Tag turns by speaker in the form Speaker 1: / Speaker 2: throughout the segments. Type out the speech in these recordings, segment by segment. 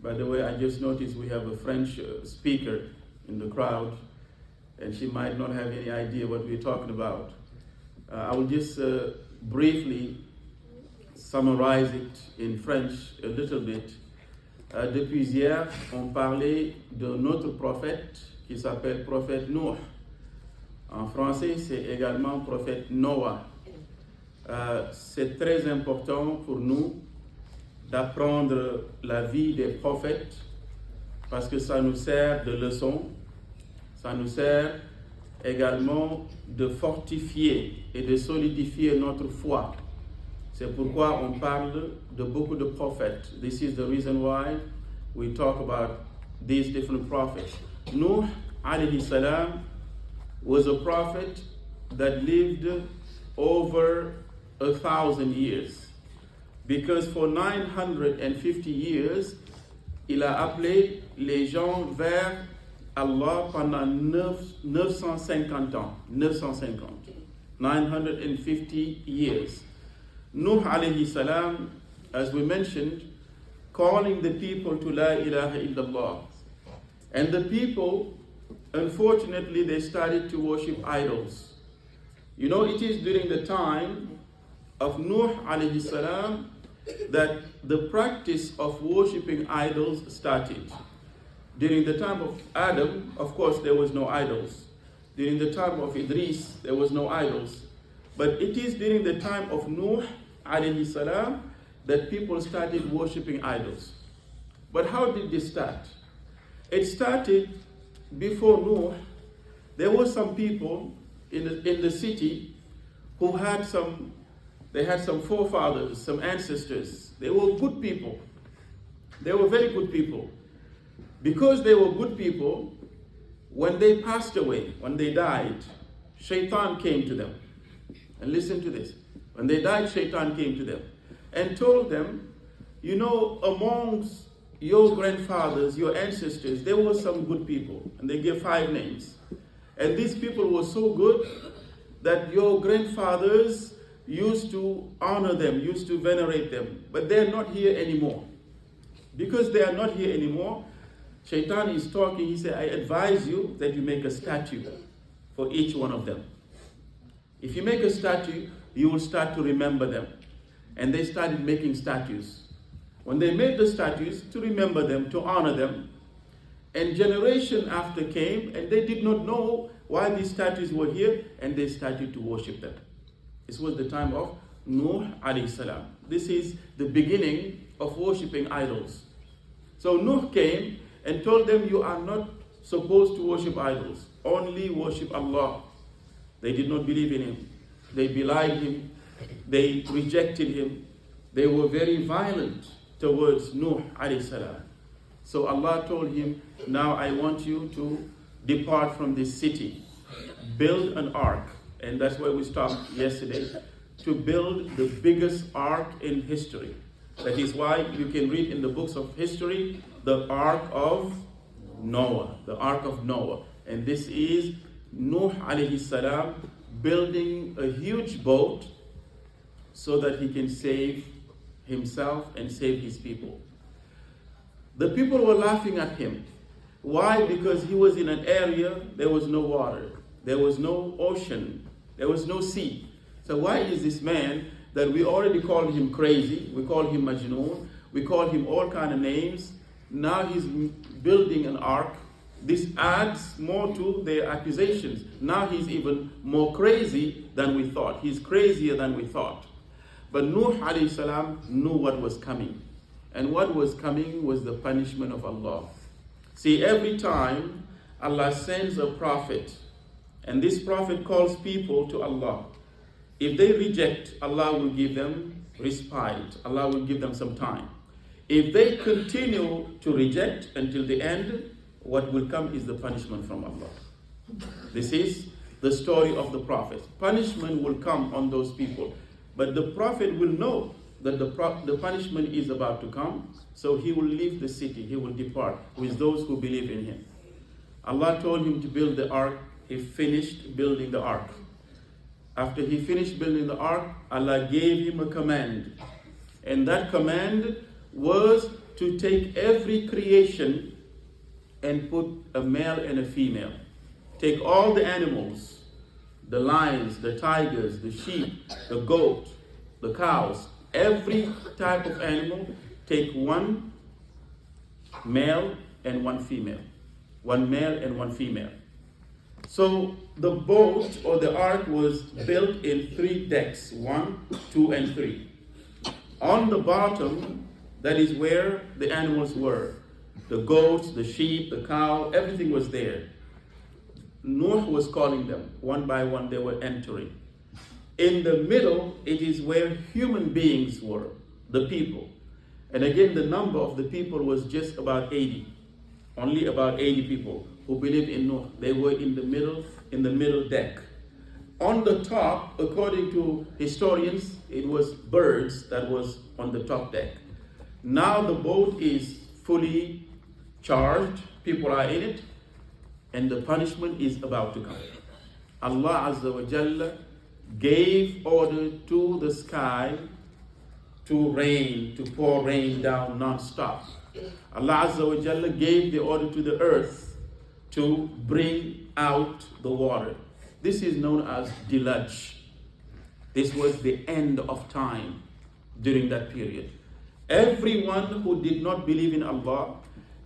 Speaker 1: By the way, I just noticed we have a French speaker in the crowd, and she might not have any idea what we're talking about. I will just briefly summarize it in French a little bit. Depuis hier, on parlait de notre prophète qui s'appelle prophète Nuh. En français, c'est également prophète Noah. C'est très important pour nous d'apprendre la vie des prophètes parce que ça nous sert de leçon, ça nous sert également de fortifier et de solidifier notre foi. C'est pourquoi on parle de beaucoup de prophètes. This is the reason why we talk about these different prophets. Nuh alayhi salam was a prophet that lived over 1,000 years. Because for 950 years, il a appelé les gens vers Allah pendant 950 ans. 950 years. Nuh alayhi salam, as we mentioned, calling the people to La ilaha illallah. And the people, unfortunately, they started to worship idols. You know, it is during the time of Nuh alayhi salam that the practice of worshipping idols started. During the time of Adam, of course, there was no idols. During the time of Idris, there was no idols. But it is during the time of Nuh alayhi salam that people started worshipping idols. But how did this start? It started before Nuh. There were some people in the city who had some forefathers, some ancestors. They were good people. They were very good people. Because they were good people, when they passed away, when they died, Shaitan came to them. And listen to this. When they died, Shaitan came to them and told them, you know, amongst your grandfathers, your ancestors, there were some good people. And they gave 5 names. And these people were so good that your grandfathers used to honor them, used to venerate them. But they're not here anymore. Because they are not here anymore, Shaitan is talking. He said, I advise you that you make a statue for each one of them. If you make a statue, you will start to remember them. And they started making statues. When they made the statues, to remember them, to honor them, and generation after came, and they did not know why these statues were here, and they started to worship them. This was the time of Nuh alayhi salam. This is the beginning of worshipping idols. So Nuh came and told them, you are not supposed to worship idols, only worship Allah. They did not believe in him. They belied him. They rejected him. They were very violent towards Nuh alayhi salam. So Allah told him, now I want you to depart from this city. Build an ark. And that's where we stopped yesterday. To build the biggest ark in history. That is why you can read in the books of history, the Ark of Noah. The Ark of Noah. And this is Nuh alayhi salam building a huge boat so that he can save himself and save his people. The people were laughing at him. Why? Because he was in an area, there was no water. There was no ocean. There was no sea. So why is this man that we already called him crazy, we call him Majnoon, we call him all kind of names, now he's building an ark. This adds more to their accusations. Now he's even more crazy than we thought. He's crazier than we thought. But Nuh alayhi salam knew what was coming. And what was coming was the punishment of Allah. See, every time Allah sends a prophet, and this prophet calls people to Allah, if they reject, Allah will give them respite. Allah will give them some time. If they continue to reject until the end, what will come is the punishment from Allah. This is the story of the prophets. Punishment will come on those people. But the prophet will know that the punishment is about to come. So he will leave the city. He will depart with those who believe in him. Allah told him to build the ark. He finished building the ark. After he finished building the ark, Allah gave him a command. And that command was to take every creation and put a male and a female. Take all the animals, the lions, the tigers, the sheep, the goat, the cows, every type of animal, take one male and one female. One male and one female. So the boat or the ark was built in 3 decks, 1, 2, and 3. On the bottom, that is where the animals were. The goats, the sheep, the cow, everything was there. Nuh was calling them. One by one they were entering. In the middle, it is where human beings were, the people. And again, the number of the people was just about 80. Only about 80 people who believed in Nuh. They were in the middle deck. On the top, according to historians, it was birds that was on the top deck. Now the boat is fully charged, people are in it, and the punishment is about to come. Allah Azza wa Jalla gave order to the sky to rain, to pour rain down non-stop. Allah Azza wa Jalla gave the order to the earth to bring out the water. This is known as Deluge. This was the end of time during that period. Everyone who did not believe in Allah,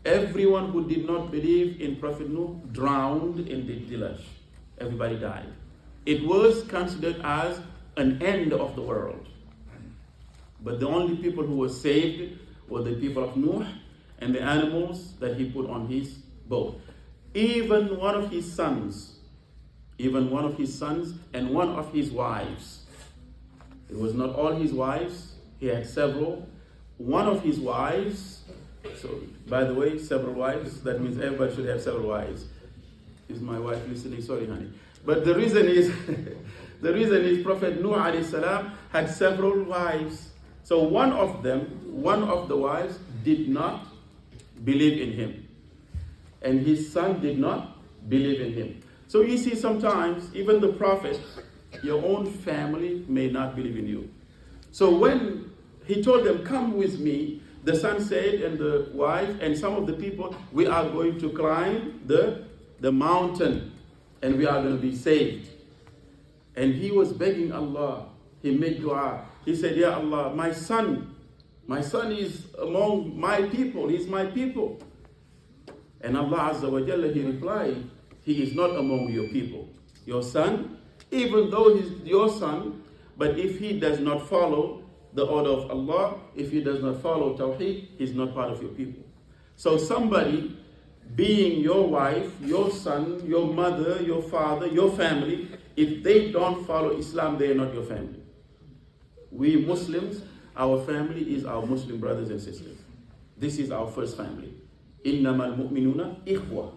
Speaker 1: everyone who did not believe in Prophet Nuh drowned in the Deluge. Everybody died. It was considered as an end of the world. But the only people who were saved were the people of Nuh and the animals that he put on his boat. Even one of his sons and one of his wives. It was not all his wives, he had several. One of his wives, so by the way, several wives, that means everybody should have several wives. Is my wife listening? Sorry, honey. But the reason is, Prophet Nuh alayhi salam had several wives. So one of the wives did not believe in him. And his son did not believe in him. So you see, sometimes, even the prophet, your own family may not believe in you. So when he told them, come with me, the son said, and the wife, and some of the people, we are going to climb the mountain, and we are going to be saved. And he was begging Allah. He made dua. He said, Ya Allah, my son is among my people. He's my people. And Allah Azza wa Jalla, he replied, he is not among your people. Your son, even though he's your son, but if he does not follow the order of Allah, if he does not follow Tawheed, he's not part of your people. So somebody being your wife, your son, your mother, your father, your family, if they don't follow Islam, they are not your family. We Muslims, our family is our Muslim brothers and sisters. This is our first family. Innamal mu'minuna ikhwa.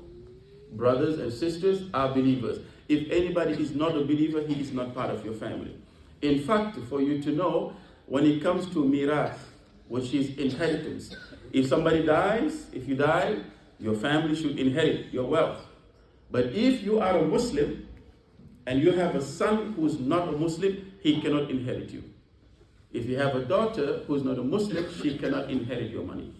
Speaker 1: Brothers and sisters are believers. If anybody is not a believer, he is not part of your family. In fact, for you to know, when it comes to mirath, which is inheritance, if somebody dies, if you die, your family should inherit your wealth. But if you are a Muslim and you have a son who is not a Muslim, he cannot inherit you. If you have a daughter who is not a Muslim, she cannot inherit your money.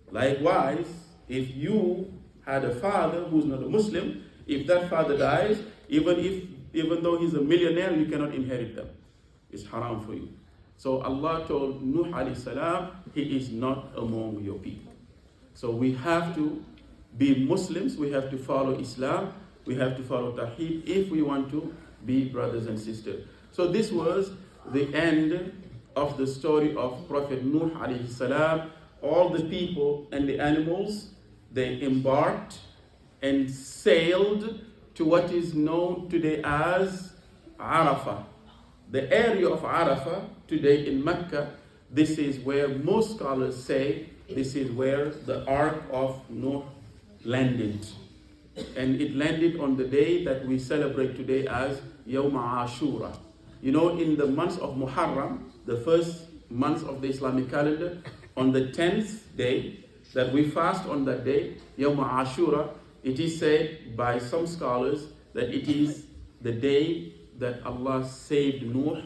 Speaker 1: Likewise, if you had a father who is not a Muslim, if that father dies, even though he's a millionaire, you cannot inherit them. It's haram for you. So Allah told Nuh alayhi salam, he is not among your people. So we have to be Muslims, we have to follow Islam, we have to follow Tawheed if we want to be brothers and sisters. So this was the end of the story of Prophet Nuh alayhi salam. All the people and the animals, they embarked and sailed to what is known today as Arafah. The area of Arafah today in Mecca, this is where most scholars say this is where the Ark of Noah landed. And it landed on the day that we celebrate today as Yawm Ashura. You know, in the month of Muharram, the first month of the Islamic calendar, on the 10th day that we fast on that day, Yawm Ashura, it is said by some scholars that it is the day that Allah saved Nuh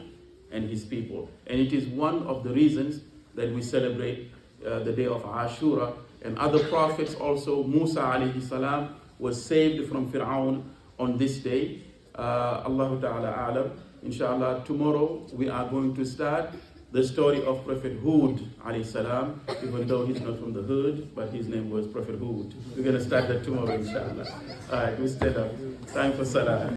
Speaker 1: and his people. And it is one of the reasons that we celebrate the day of Ashura. And other prophets also, Musa alayhi salam was saved from Fir'aun on this day. Allahu Ta'ala A'lam. Inshallah, tomorrow we are going to start the story of Prophet Hud alayhi salam, even though he's not from the hood, but his name was Prophet Hud. We're going to start that tomorrow, inshallah. All right, we stand up. Time for salah.